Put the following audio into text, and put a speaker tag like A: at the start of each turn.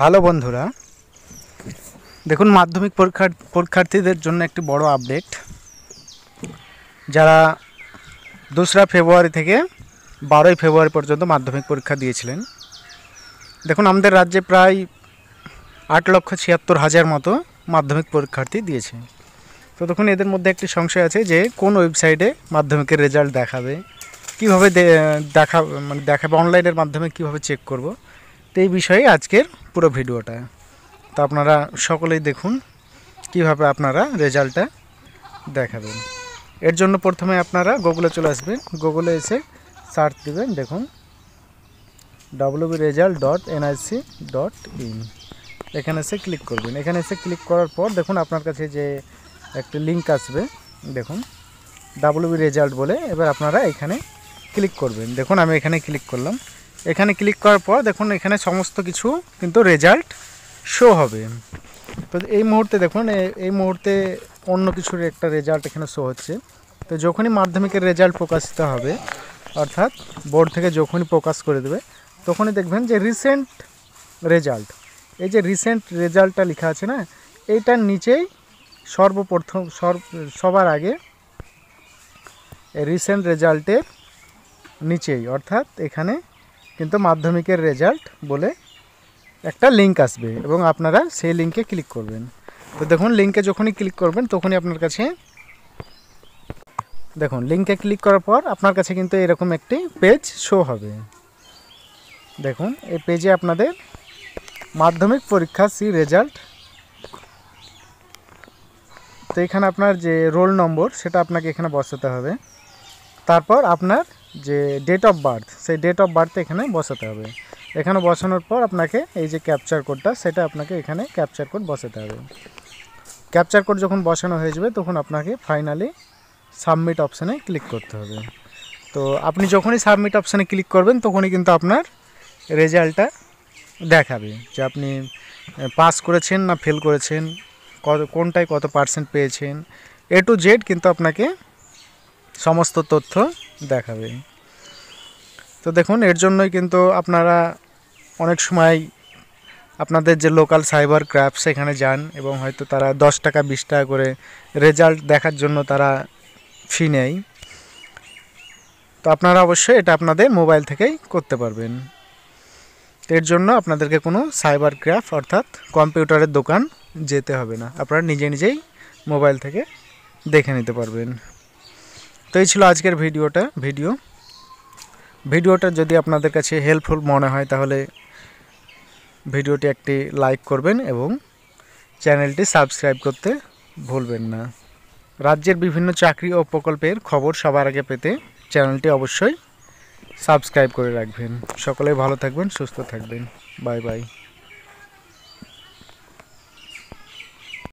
A: Hello বন্ধুরা, দেখুন মাধ্যমিক পরীক্ষার্থীদের জন্য একটি বড় আপডেট। যারা 2রা ফেব্রুয়ারি থেকে 12ই ফেব্রুয়ারি পর্যন্ত মাধ্যমিক পরীক্ষা দিয়েছিলেন, দেখুন আমাদের রাজ্যে প্রায় 8,76,000 মতো মাধ্যমিক পরীক্ষার্থী দিয়েছে। তো দেখুন এদের মধ্যে একটি সংশয় আছে যে কোন ওয়েবসাইটে মাধ্যমিকের রেজাল্ট দেখাবে, কীভাবে দেখাবে, অনলাইনের মাধ্যমে কীভাবে চেক করব। তো এই বিষয়ে আজকের পুরো ভিডিওটা। তো আপনারা সকলেই দেখুন কিভাবে আপনারা রেজাল্টটা দেখাবেন। এর জন্য প্রথমে আপনারা গুগলে চলে আসবেন, গুগলে এসে সার্চ দেবেন, দেখুন wbresult.nic.in, এখানে এসে ক্লিক করবেন। এখানে এসে ক্লিক করার পর দেখুন আপনার কাছে যে একটা লিঙ্ক আসবে, দেখুন wbresult বলে। এবার আপনারা এখানে ক্লিক করবেন। দেখুন আমি এখানে ক্লিক করলাম। এখানে ক্লিক করার পর দেখুন এখানে সমস্ত কিছু কিন্তু রেজাল্ট শো হবে। তো এই মুহূর্তে দেখুন এই মুহূর্তে অন্য কিছুর একটা রেজাল্ট এখানে শো হচ্ছে। তো যখনই মাধ্যমিকের রেজাল্ট প্রকাশিত হবে, অর্থাৎ বোর্ড থেকে যখনই প্রকাশ করে দেবে, তখনই দেখবেন যে রিসেন্ট রেজাল্ট, এই যে রিসেন্ট রেজাল্টটা লেখা আছে না, এইটার নিচেই সর্বপ্রথম সবার আগে রিসেন্ট রেজাল্টের নিচেই, অর্থাৎ এখানে কিন্তু মাধ্যমিকের রেজাল্ট বলে একটা লিঙ্ক আসবে এবং আপনারা সেই লিঙ্কে ক্লিক করবেন। তো দেখুন লিঙ্কে যখনই ক্লিক করবেন তখনই আপনার কাছে দেখুন লিঙ্কে ক্লিক করার পর আপনার কাছে কিন্তু এরকম একটি পেজ শো হবে। দেখুন এই পেজে আপনাদের মাধ্যমিক পরীক্ষা সি রেজাল্ট, তো এখানে আপনার যে রোল নম্বর সেটা আপনাকে এখানে বসাতে হবে। তারপর আপনার যে ডেট অফ বার্থ, সেই ডেট অফ বার্থ এখানে বসাতে হবে। এখানে বসানোর পর আপনাকে এই যে ক্যাপচার কোডটা, সেটা আপনাকে এখানে ক্যাপচার কোড বসাতে হবে। ক্যাপচার কোড যখন বসানো হয়ে যাবে তখন আপনাকে ফাইনালি সাবমিট অপশানে ক্লিক করতে হবে। তো আপনি যখনই সাবমিট অপশানে ক্লিক করবেন তখনই কিন্তু আপনার রেজাল্টটা দেখাবে যে আপনি পাস করেছেন না ফেল করেছেন, কোনটায় কত পার্সেন্ট পেয়েছেন, A to Z কিন্তু আপনাকে সমস্ত তথ্য দেখাবে। তো দেখুন এর জন্যই কিন্তু আপনারা অনেক সময় আপনাদের যে লোকাল সাইবার ক্রাফট সেখানে যান এবং হয়তো তারা 10 টাকা 20 টাকা করে রেজাল্ট দেখার জন্য তারা ফি নেয়। তো আপনারা অবশ্যই এটা আপনাদের মোবাইল থেকেই করতে পারবেন। এর জন্য আপনাদেরকে কোনো সাইবার ক্রাফট অর্থাৎ কম্পিউটারের দোকান যেতে হবে না, আপনারা নিজেই মোবাইল থেকে দেখে নিতে পারবেন। তো এই ছিল আজকের ভিডিওটা যদি আপনাদের কাছে হেল্পফুল মনে হয় তাহলে ভিডিওটি একটি লাইক করবেন এবং চ্যানেলটি সাবস্ক্রাইব করতে ভুলবেন না। রাজ্যের বিভিন্ন চাকরি ও প্রকল্পের খবর সবার আগে পেতে চ্যানেলটি অবশ্যই সাবস্ক্রাইব করে রাখবেন। সকলেই ভালো থাকবেন, সুস্থ থাকবেন। Bye bye.